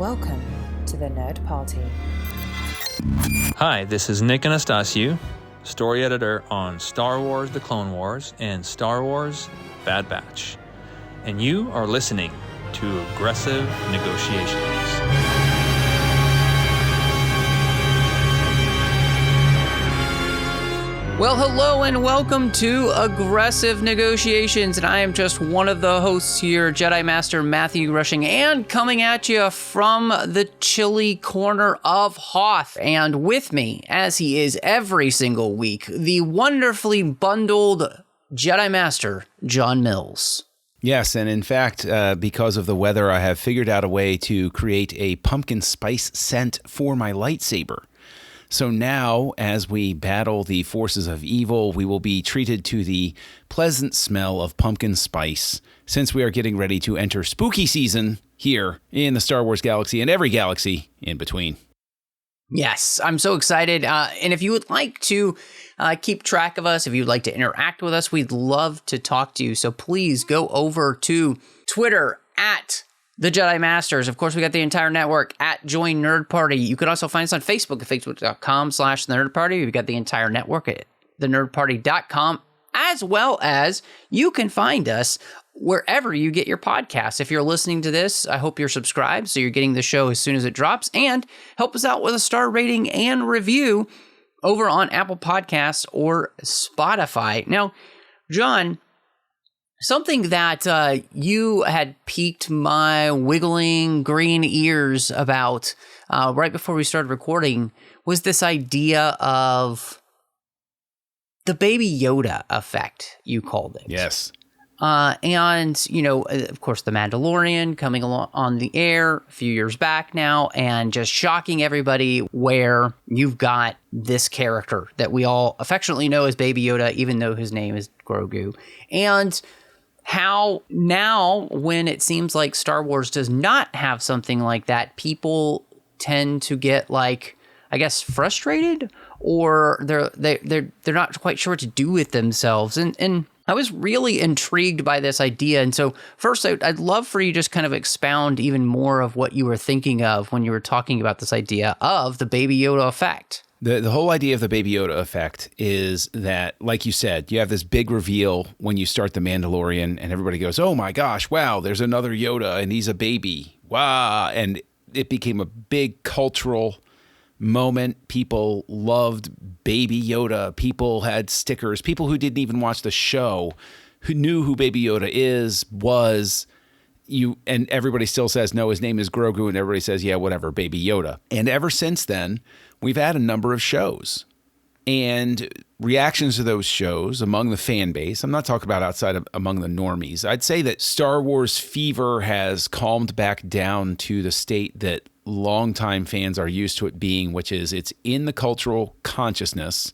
Welcome to the Nerd Party. Hi, this is Nick Anastasiou, story editor on Star Wars The Clone Wars and Star Wars Bad Batch. And you are listening to Aggressive Negotiations. Well, hello and welcome to Aggressive Negotiations, and I am just one of the hosts here, Jedi Master Matthew Rushing, and coming at you from the chilly corner of Hoth. And with me, as he is every single week, the wonderfully bundled Jedi Master, John Mills. Yes, and in fact, because of the weather, I have figured out a way to create a pumpkin spice scent for my lightsaber. So now, as we battle the forces of evil, we will be treated to the pleasant smell of pumpkin spice, since we are getting ready to enter spooky season here in the Star Wars galaxy and every galaxy in between. Yes, I'm so excited. And if you would like to keep track of us, if you'd like to interact with us, we'd love to talk to you. So please go over to Twitter at The Jedi Masters. Of course, we got the entire network at Join Nerd Party. You can also find us on Facebook at facebook.com/nerdparty. We've got the entire network at thenerdparty.com, as well as you can find us wherever you get your podcasts. If you're listening to this, I hope you're subscribed so you're getting the show as soon as it drops, and help us out with a star rating and review over on Apple Podcasts or Spotify. Now, John, something that you had piqued my wiggling green ears about right before we started recording was this idea of the Baby Yoda effect, you called it. Yes. And, you know, of course, The Mandalorian coming along on the air a few years back now and just shocking everybody where you've got this character that we all affectionately know as Baby Yoda, even though his name is Grogu. And how now, when it seems like Star Wars does not have something like that, people tend to get, like, I guess, frustrated, or they're not quite sure what to do with themselves. And I was really intrigued by this idea. And so first, I'd love for you to just kind of expound even more of what you were thinking of when you were talking about this idea of the Baby Yoda effect. The whole idea of the Baby Yoda effect is that, like you said, you have this big reveal when you start The Mandalorian, and everybody goes, oh my gosh, wow, there's another Yoda, and he's a baby. Wow. And it became a big cultural moment. People loved Baby Yoda. People had stickers. People who didn't even watch the show, who knew who Baby Yoda was, and everybody still says, no, his name is Grogu, and everybody says, yeah, whatever, Baby Yoda. And ever since then, we've had a number of shows. And reactions to those shows among the fan base, I'm not talking about outside of among the normies, I'd say that Star Wars fever has calmed back down to the state that longtime fans are used to it being, which is it's in the cultural consciousness,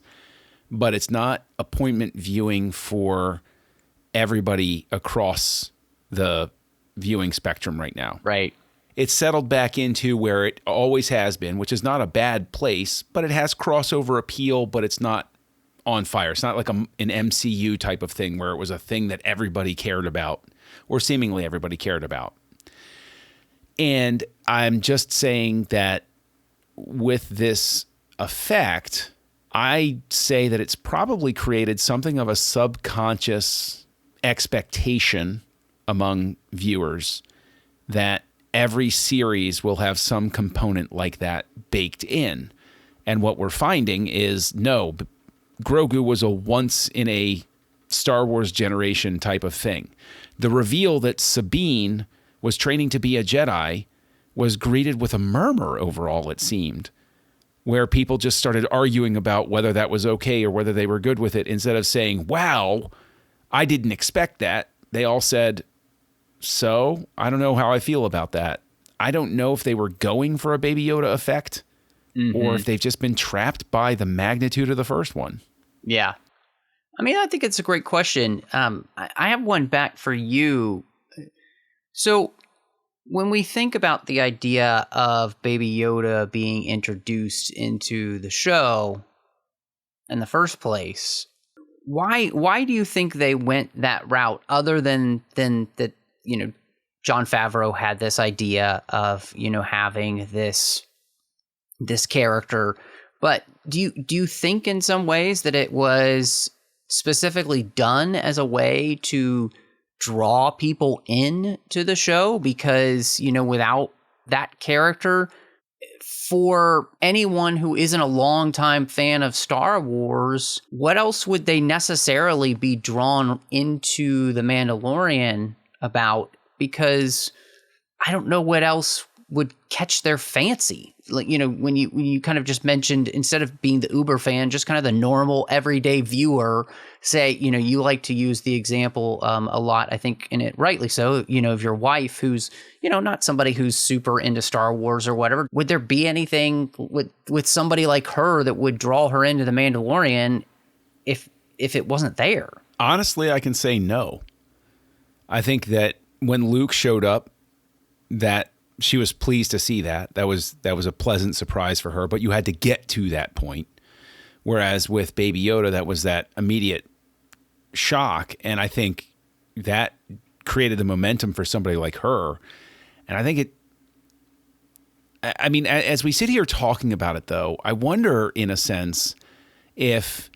but it's not appointment viewing for everybody across the viewing spectrum right now. Right. It's settled back into where it always has been, which is not a bad place, but it has crossover appeal, but it's not on fire. It's not like an MCU type of thing where it was a thing that everybody cared about, or seemingly everybody cared about. And I'm just saying that with this effect, I say that it's probably created something of a subconscious expectation among viewers that every series will have some component like that baked in. And what we're finding is, no, Grogu was a once in a Star Wars generation type of thing. The reveal that Sabine was training to be a Jedi was greeted with a murmur overall, it seemed, where people just started arguing about whether that was okay or whether they were good with it. Instead of saying, wow, I didn't expect that, they all said, so I don't know how I feel about that. I don't know if they were going for a Baby Yoda effect or if they've just been trapped by the magnitude of the first one. Yeah. I mean, I think it's a great question. I have one back for you. So when we think about the idea of Baby Yoda being introduced into the show in the first place, why do you think they went that route, other than that, you know, Jon Favreau had this idea of, having this character. But do you think in some ways that it was specifically done as a way to draw people in to the show? Because, without that character, for anyone who isn't a longtime fan of Star Wars, what else would they necessarily be drawn into The Mandalorian about? Because I don't know what else would catch their fancy. Like, when you kind of just mentioned, instead of being the Uber fan, just kind of the normal everyday viewer, say, you like to use the example a lot, I think, in it rightly so, of your wife who's, not somebody who's super into Star Wars or whatever. Would there be anything with somebody like her that would draw her into The Mandalorian if it wasn't there? Honestly, I can say no. I think that when Luke showed up, that she was pleased to see that. That was a pleasant surprise for her, but you had to get to that point. Whereas with Baby Yoda, that was that immediate shock. And I think that created the momentum for somebody like her. And I think as we sit here talking about it, though, I wonder, in a sense, if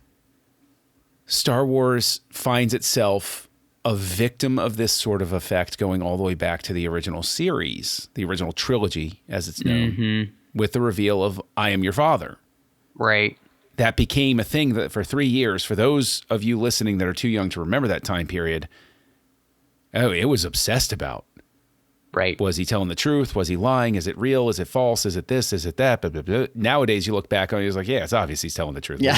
Star Wars finds itself a victim of this sort of effect going all the way back to the original series, the original trilogy, as it's known, with the reveal of I Am Your Father. Right. That became a thing that for 3 years, for those of you listening that are too young to remember that time period, it was obsessed about. Right. Was he telling the truth? Was he lying? Is it real? Is it false? Is it this? Is it that? Blah, blah, blah. Nowadays, you look back on it, it's like, yeah, it's obvious he's telling the truth. Yeah.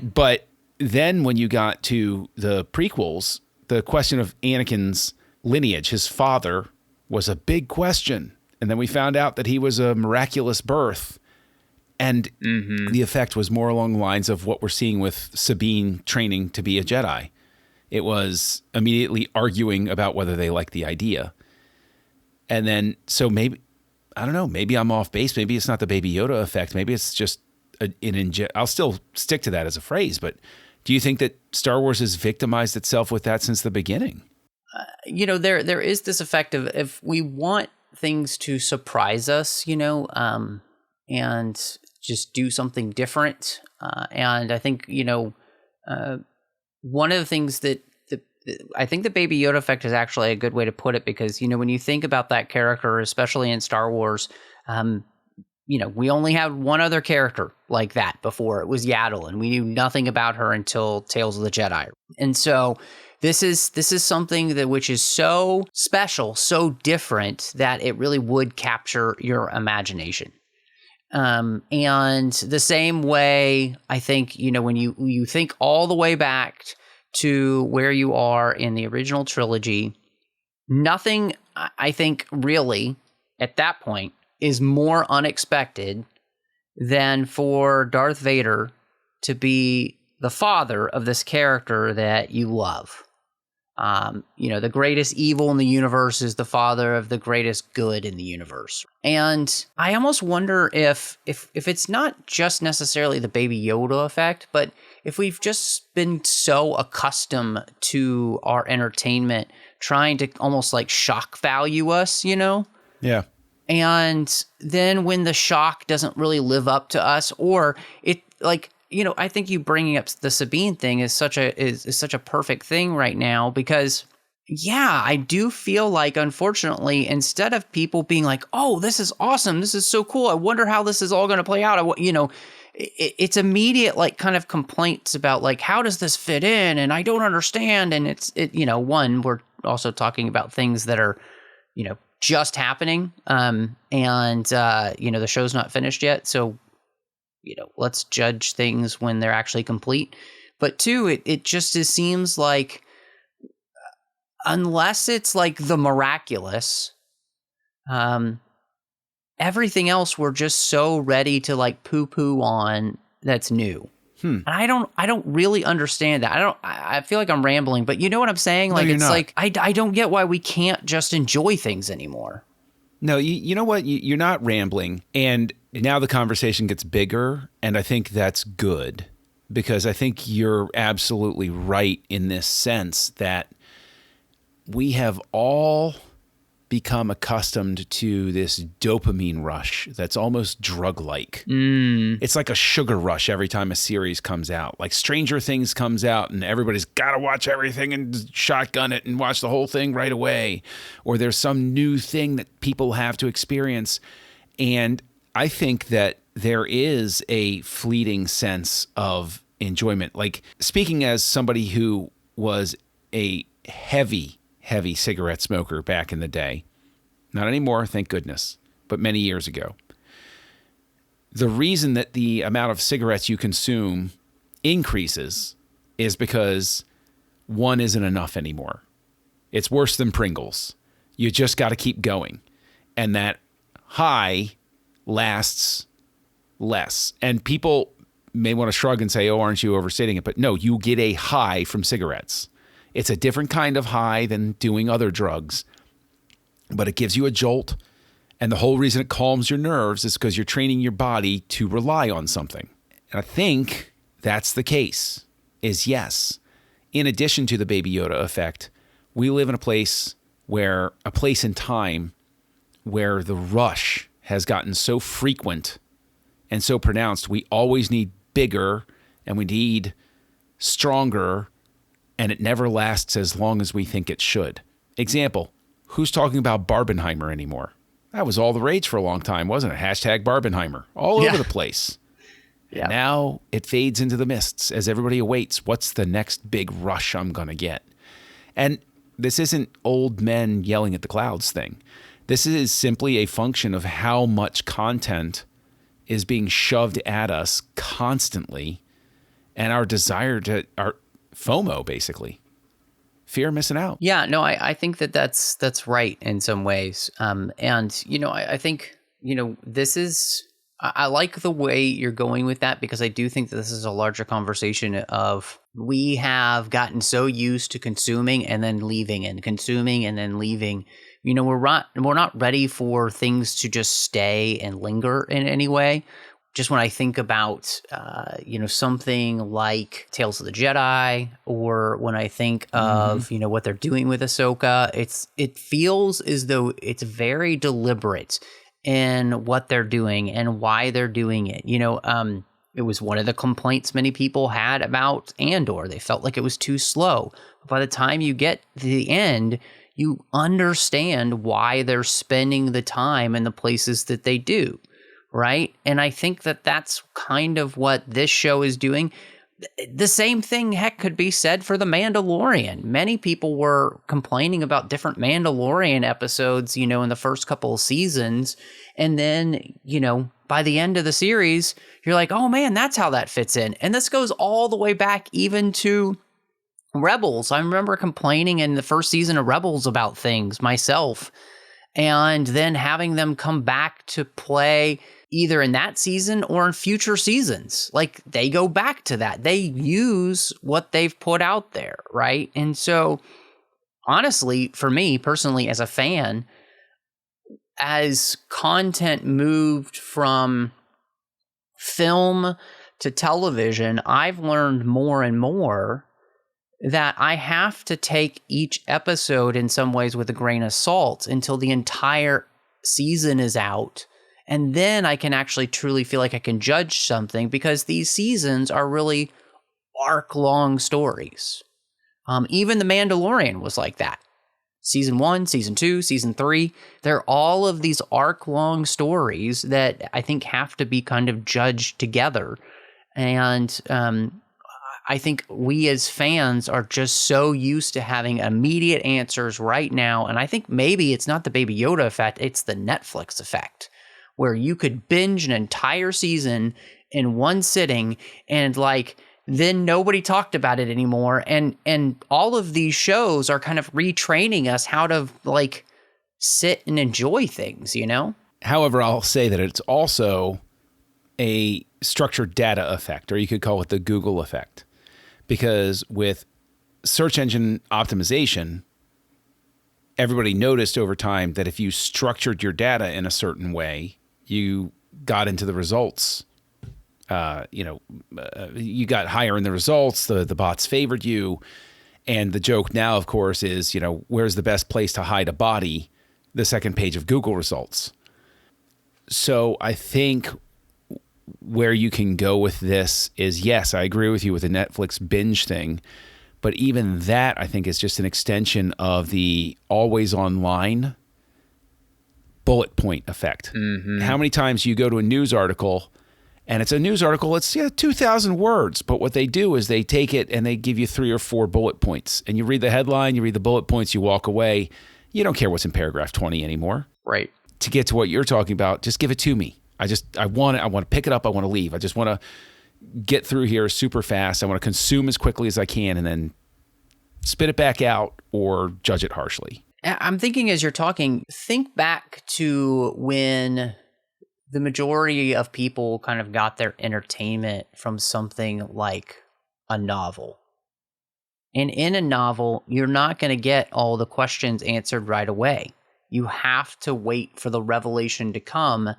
But then when you got to the prequels, the question of Anakin's lineage, his father, was a big question. And then we found out that he was a miraculous birth. And the effect was more along the lines of what we're seeing with Sabine training to be a Jedi. It was immediately arguing about whether they like the idea. And then, so maybe, I don't know, maybe I'm off base. Maybe it's not the Baby Yoda effect. Maybe it's just I'll still stick to that as a phrase, but do you think that Star Wars has victimized itself with that since the beginning? There is this effect of, if we want things to surprise us, and just do something different. And I think, one of the things that I think the Baby Yoda effect is actually a good way to put it, because, when you think about that character, especially in Star Wars, we only had one other character like that before. It was Yaddle, and we knew nothing about her until Tales of the Jedi. And so this is something which is so special, so different, that it really would capture your imagination. And the same way, I think, when you think all the way back to where you are in the original trilogy, nothing, I think, really, at that point, is more unexpected than for Darth Vader to be the father of this character that you love. The greatest evil in the universe is the father of the greatest good in the universe. And I almost wonder if it's not just necessarily the Baby Yoda effect, but if we've just been so accustomed to our entertainment trying to almost like shock value us, Yeah. And then when the shock doesn't really live up to us, or it like, I think you bringing up the Sabine thing is such a perfect thing right now, because yeah, I do feel like, unfortunately, instead of people being like, oh, this is awesome, this is so cool, I wonder how this is all going to play out, it's immediate like kind of complaints about like, how does this fit in, and I don't understand. And one, we're also talking about things that are just happening, and the show's not finished yet, so let's judge things when they're actually complete. But two, it just seems like, unless it's like the miraculous, everything else we're just so ready to like poo-poo on that's new. And I don't really understand that. I feel like I'm rambling, but you know what I'm saying? Like, no, it's not. like, I don't get why we can't just enjoy things anymore. No, you know what? You're not rambling. And now the conversation gets bigger, and I think that's good, because I think you're absolutely right in this sense that we have all become accustomed to this dopamine rush that's almost drug-like. It's like a sugar rush every time a series comes out. Like Stranger Things comes out and everybody's got to watch everything and shotgun it and watch the whole thing right away. Or there's some new thing that people have to experience. And I think that there is a fleeting sense of enjoyment. Like, speaking as somebody who was a heavy cigarette smoker back in the day. Not anymore, thank goodness, but many years ago. The reason that the amount of cigarettes you consume increases is because one isn't enough anymore. It's worse than Pringles. You just got to keep going. And that high lasts less. And people may want to shrug and say, oh, aren't you overstating it? But no, you get a high from cigarettes. It's a different kind of high than doing other drugs, but it gives you a jolt. And the whole reason it calms your nerves is because you're training your body to rely on something. And I think that's the case, is yes. In addition to the Baby Yoda effect, we live in a place in time where the rush has gotten so frequent and so pronounced. We always need bigger and we need stronger, and it never lasts as long as we think it should. Example, who's talking about Barbenheimer anymore? That was all the rage for a long time, wasn't it? Hashtag Barbenheimer, all over the place. Yeah. Now it fades into the mists as everybody awaits, what's the next big rush I'm going to get? And this isn't old men yelling at the clouds thing. This is simply a function of how much content is being shoved at us constantly, and our desire to, our FOMO, basically. Fear of missing out. Yeah, no, I think that's right in some ways. And, I think, this is, I like the way you're going with that, because I do think that this is a larger conversation of, we have gotten so used to consuming and then leaving and consuming and then leaving. We're not ready for things to just stay and linger in any way. Just when I think about, something like Tales of the Jedi, or when I think of, what they're doing with Ahsoka, it feels as though it's very deliberate in what they're doing and why they're doing it. It was one of the complaints many people had about Andor. They felt like it was too slow. But by the time you get to the end, you understand why they're spending the time in the places that they do. Right. And I think that that's kind of what this show is doing. The same thing, heck, could be said for The Mandalorian. Many people were complaining about different Mandalorian episodes, in the first couple of seasons. And then, by the end of the series, you're like, oh, man, that's how that fits in. And this goes all the way back even to Rebels. I remember complaining in the first season of Rebels about things myself, and then having them come back to play either in that season or in future seasons. Like, they go back to that. They use what they've put out there, right? And so, honestly, for me personally, as a fan, as content moved from film to television, I've learned more and more that I have to take each episode in some ways with a grain of salt until the entire season is out. And then I can actually truly feel like I can judge something, because these seasons are really arc-long stories. Even The Mandalorian was like that. Season 1, Season 2, Season 3, they're all of these arc-long stories that I think have to be kind of judged together. And I think we as fans are just so used to having immediate answers right now. And I think maybe it's not the Baby Yoda effect, it's the Netflix effect, where you could binge an entire season in one sitting, and then nobody talked about it anymore. And all of these shows are kind of retraining us how to sit and enjoy things, However, I'll say that it's also a structured data effect, or you could call it the Google effect, because with search engine optimization, everybody noticed over time that if you structured your data in a certain way, you got into the results. You got higher in the results. The bots favored you, And the joke now, of course, is, where's the best place to hide a body? The second page of Google results. So I think where you can go with this is, yes, I agree with you with the Netflix binge thing, but even that I think is just an extension of the always online bullet point effect. Mm-hmm. How many times you go to a news article and it's a news article, it's 2,000 words, but what they do is they take it and they give you 3 or 4 bullet points, and you read the headline, you read the bullet points, you walk away. You don't care what's in paragraph 20 anymore. Right. To get to what you're talking about, just give it to me. I want to pick it up. I want to leave. I just want to get through here super fast. I want to consume as quickly as I can and then spit it back out or judge it harshly. I'm thinking as you're talking, think back to when the majority of people kind of got their entertainment from something like a novel. And in a novel, you're not going to get all the questions answered right away. You have to wait for the revelation to come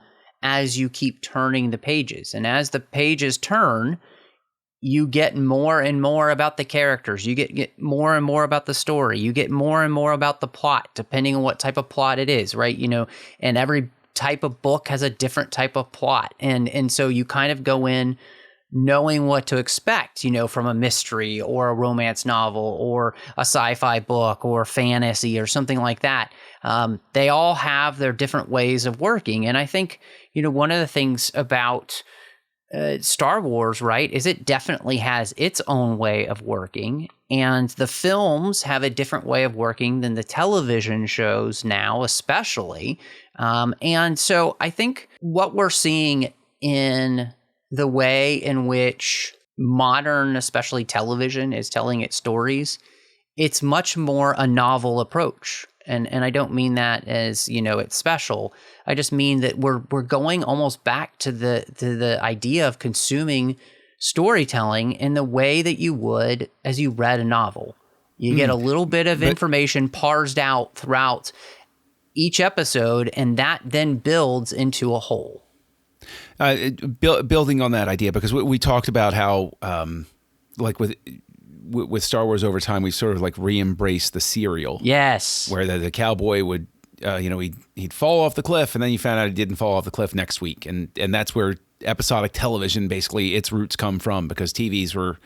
as you keep turning the pages. And as the pages turn, you get more and more about the characters. You get more and more about the story. You get more and more about the plot, depending on what type of plot it is, right? And every type of book has a different type of plot. And so you kind of go in knowing what to expect, from a mystery or a romance novel or a sci-fi book or fantasy or something like that. They all have their different ways of working. And I think, one of the things about Star Wars, right, is it definitely has its own way of working. And the films have a different way of working than the television shows now, especially. And so I think what we're seeing in the way in which modern, especially television, is telling its stories, it's much more a novel approach. And I don't mean that as, it's special. I just mean that we're going almost back to the idea of consuming storytelling in the way that you would as you read a novel. You get a little bit of information parsed out throughout each episode, and that then builds into a whole. Building on that idea, because we talked about how, like with Star Wars over time, we sort of like re-embraced the serial. Yes. Where the cowboy would, he'd fall off the cliff, and then you found out he didn't fall off the cliff next week. And that's where episodic television, basically, its roots come from, because TVs were,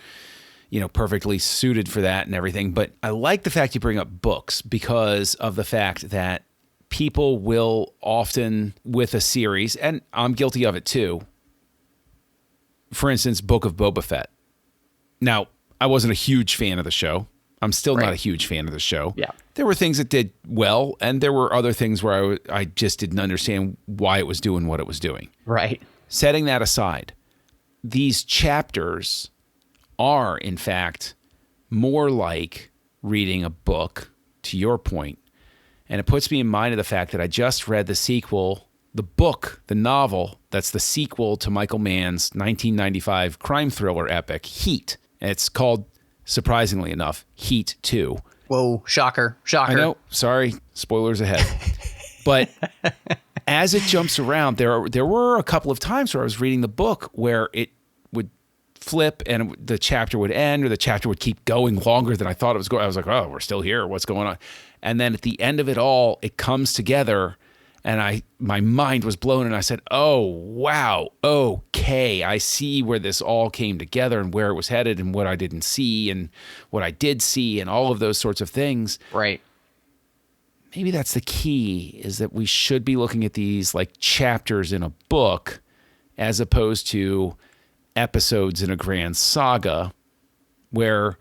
perfectly suited for that and everything. But I like the fact you bring up books, because of the fact that people will often, with a series, and I'm guilty of it too, for instance, Book of Boba Fett. Now, I wasn't a huge fan of the show. I'm still not a huge fan of the show. Yeah. There were things that did well, and there were other things where I just didn't understand why it was doing what it was doing. Right. Setting that aside, these chapters are, in fact, more like reading a book, to your point. And it puts me in mind of the fact that I just read the sequel, the book, the novel, that's the sequel to Michael Mann's 1995 crime thriller epic, Heat. And it's called, surprisingly enough, Heat 2. Whoa, shocker. I know, sorry, spoilers ahead. But as it jumps around, there were a couple of times where I was reading the book where it would flip and the chapter would end, or the chapter would keep going longer than I thought it was going. I was like, oh, we're still here. What's going on? And then at the end of it all, it comes together, and my mind was blown, and I said, oh, wow, okay, I see where this all came together and where it was headed and what I didn't see and what I did see and all of those sorts of things. Right. Maybe that's the key, is that we should be looking at these like chapters in a book as opposed to episodes in a grand saga, where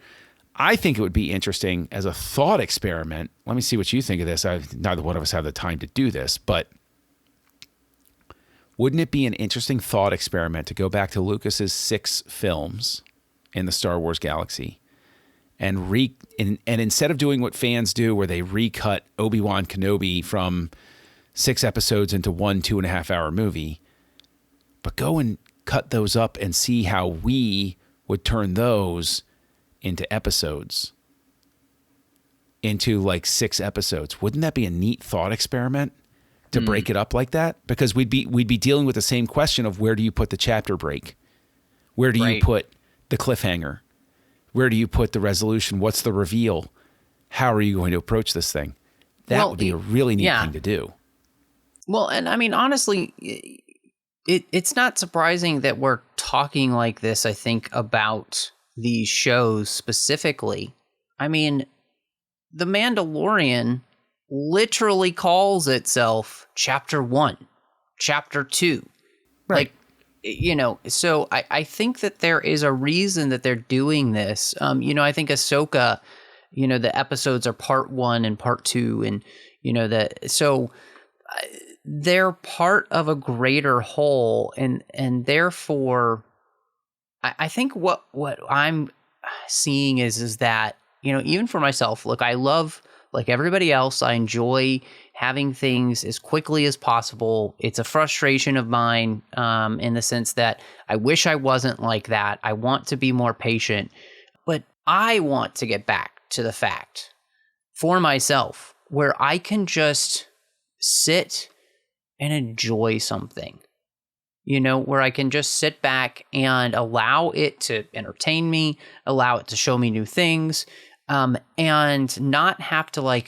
I think it would be interesting as a thought experiment. Let me see what you think of this. Neither one of us have the time to do this, but wouldn't it be an interesting thought experiment to go back to Lucas's 6 films in the Star Wars galaxy and instead of doing what fans do, where they recut Obi-Wan Kenobi from 6 episodes into 1 2.5 hour movie, but go and cut those up and see how we would turn those into episodes, into like 6 episodes. Wouldn't that be a neat thought experiment to break it up like that? Because we'd be dealing with the same question of, where do you put the chapter break? Where do you put the cliffhanger? Where do you put the resolution? What's the reveal? How are you going to approach this thing? That would be a really neat thing to do. Well, and I mean, honestly, it's not surprising that we're talking like this, I think, about these shows specifically. I mean, The Mandalorian literally calls itself Chapter 1, Chapter 2. Right. So I think that there is a reason that they're doing this. I think Ahsoka, the episodes are part 1 and part 2, and they're part of a greater whole, and therefore, I think what I'm seeing is that, even for myself, look, I love, like everybody else, I enjoy having things as quickly as possible. It's a frustration of mine, in the sense that I wish I wasn't like that. I want to be more patient, but I want to get back to the fact for myself where I can just sit and enjoy something, where I can just sit back and allow it to entertain me, allow it to show me new things, and not have to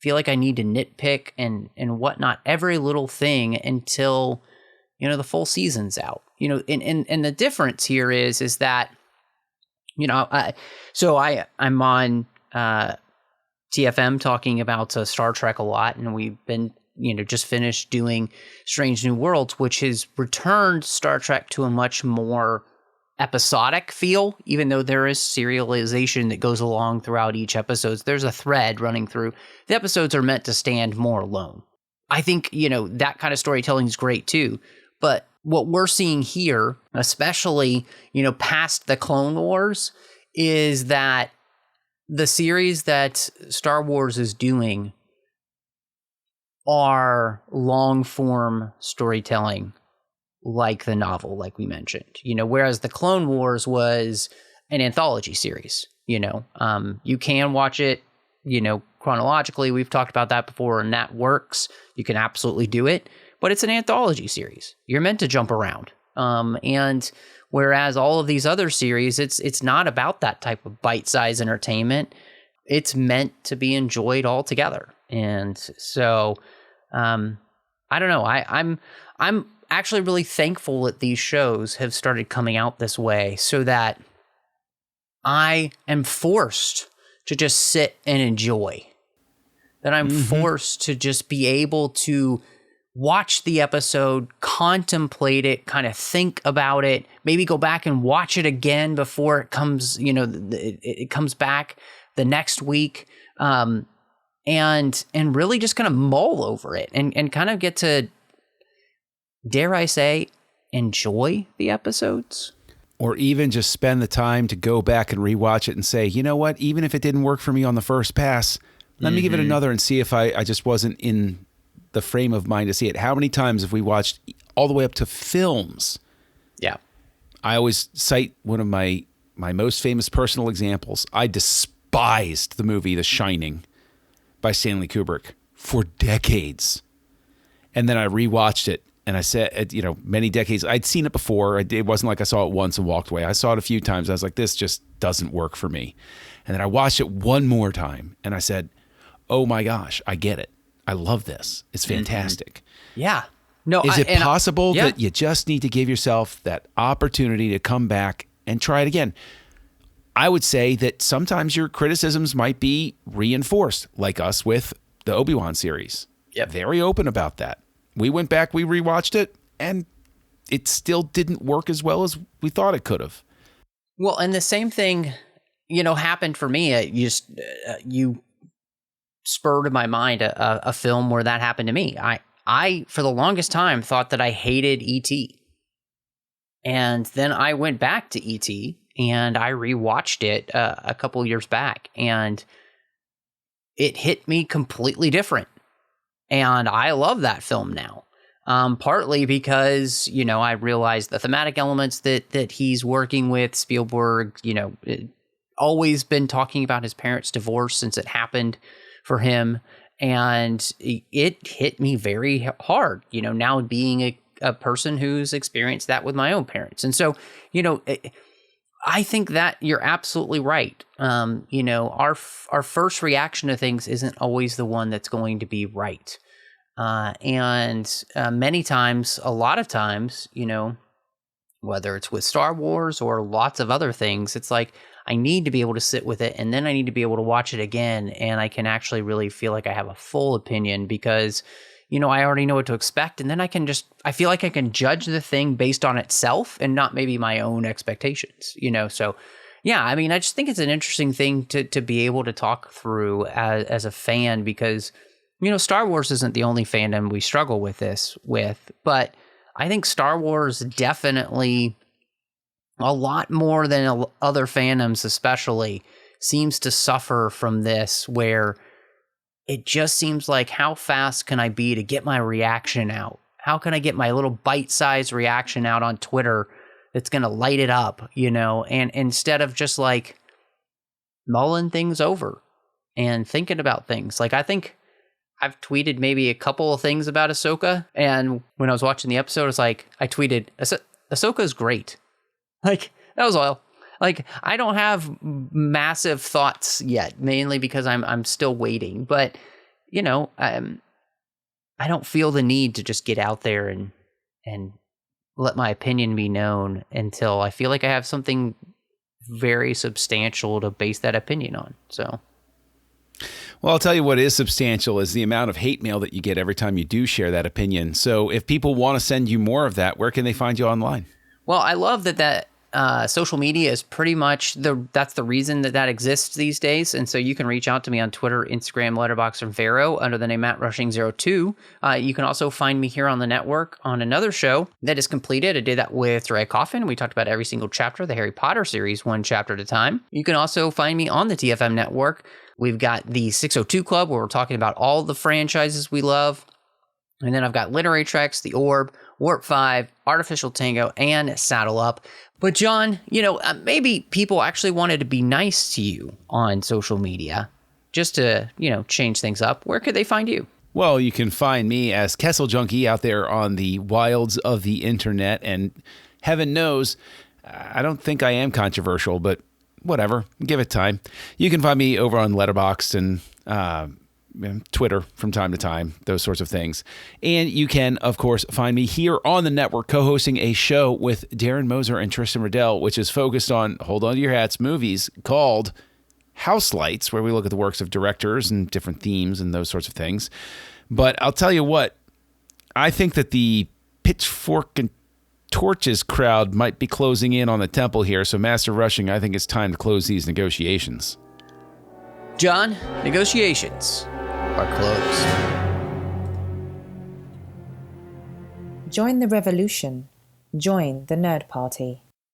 feel like I need to nitpick and whatnot every little thing until, the full season's out. And the difference here is that, I'm on TFM talking about Star Trek a lot, and we've been, just finished doing Strange New Worlds, which has returned Star Trek to a much more episodic feel, even though there is serialization that goes along throughout each episode. There's a thread running through. The episodes are meant to stand more alone. I think, that kind of storytelling is great too. But what we're seeing here, especially, past the Clone Wars, is that the series that Star Wars is doing are long form storytelling, like the novel, like we mentioned, whereas the Clone Wars was an anthology series. You can watch it, chronologically. We've talked about that before, and that works. You can absolutely do it, but it's an anthology series. You're meant to jump around. And whereas all of these other series, it's not about that type of bite-sized entertainment. It's meant to be enjoyed all together. And so, I don't know. I'm actually really thankful that these shows have started coming out this way, so that I am forced to just sit and enjoy. That I'm forced to just be able to watch the episode, contemplate it, kind of think about it, maybe go back and watch it again before it comes, it comes back the next week. And really just kind of mull over it and kind of get to, dare I say, enjoy the episodes. Or even just spend the time to go back and rewatch it and say, you know what, even if it didn't work for me on the first pass, let me give it another and see if I just wasn't in the frame of mind to see it. How many times have we watched all the way up to films? Yeah. I always cite one of my most famous personal examples. I despised the movie The Shining by Stanley Kubrick for decades. And then I rewatched it, and I said, many decades, I'd seen it before. It wasn't like I saw it once and walked away. I saw it a few times. I was like, this just doesn't work for me. And then I watched it one more time, and I said, oh my gosh, I get it. I love this. It's fantastic. Yeah. No. Is it possible that you just need to give yourself that opportunity to come back and try it again? I would say that sometimes your criticisms might be reinforced, like us with the Obi-Wan series. Yep. Very open about that. We went back, we rewatched it, and it still didn't work as well as we thought it could have. Well, and the same thing, happened for me. You spurred in my mind a film where that happened to me. I for the longest time thought that I hated E.T. And then I went back to E.T. and I rewatched it a couple years back, and it hit me completely different. And I love that film now, partly because, I realized the thematic elements that he's working with. Spielberg, always been talking about his parents' divorce since it happened for him. And it hit me very hard, now being a person who's experienced that with my own parents. And so, I think that you're absolutely right. Our first reaction to things isn't always the one that's going to be right. And many times, a lot of times, whether it's with Star Wars or lots of other things, it's like I need to be able to sit with it, and then I need to be able to watch it again, and I can actually really feel like I have a full opinion because, I already know what to expect, and then I feel like I can judge the thing based on itself and not maybe my own expectations, So, yeah, I mean, I just think it's an interesting thing to be able to talk through as a fan because, Star Wars isn't the only fandom we struggle with this with, but I think Star Wars definitely, a lot more than other fandoms especially, seems to suffer from this where it just seems like how fast can I be to get my reaction out? How can I get my little bite-sized reaction out on Twitter that's going to light it up, And instead of just like mulling things over and thinking about things. Like I think I've tweeted maybe a couple of things about Ahsoka, and when I was watching the episode, it's like I tweeted, Ahsoka's great. Like, that was all. Like, I don't have massive thoughts yet, mainly because I'm still waiting. But, I don't feel the need to just get out there and let my opinion be known until I feel like I have something very substantial to base that opinion on. So, well, I'll tell you what is substantial is the amount of hate mail that you get every time you do share that opinion. So if people want to send you more of that, where can they find you online? Well, I love that social media is pretty much that's the reason that exists these days. And so you can reach out to me on Twitter, Instagram, Letterboxd, or Vero under the name MattRushing02. You can also find me here on the network on another show that is completed. I did that with Dre Coffin. We talked about every single chapter of the Harry Potter series, one chapter at a time. You can also find me on the TFM network. We've got the 602 Club where we're talking about all the franchises we love. And then I've got Literary Treks, The Orb, Warp 5, Artificial Tango, and Saddle Up. But John, maybe people actually wanted to be nice to you on social media just to, change things up. Where could they find you? Well, you can find me as Kessel Junkie out there on the wilds of the internet. And heaven knows, I don't think I am controversial, but whatever, give it time. You can find me over on Letterboxd and Twitter from time to time, those sorts of things. And you can, of course, find me here on the network co-hosting a show with Darren Moser and Tristan Riddell, which is focused on, hold on to your hats, movies called House Lights, where we look at the works of directors and different themes and those sorts of things. But I'll tell you what, I think that the pitchfork and torches crowd might be closing in on the temple here. So Master Rushing, I think it's time to close these negotiations. John, negotiations are closed. Join the revolution. Join the Nerd Party.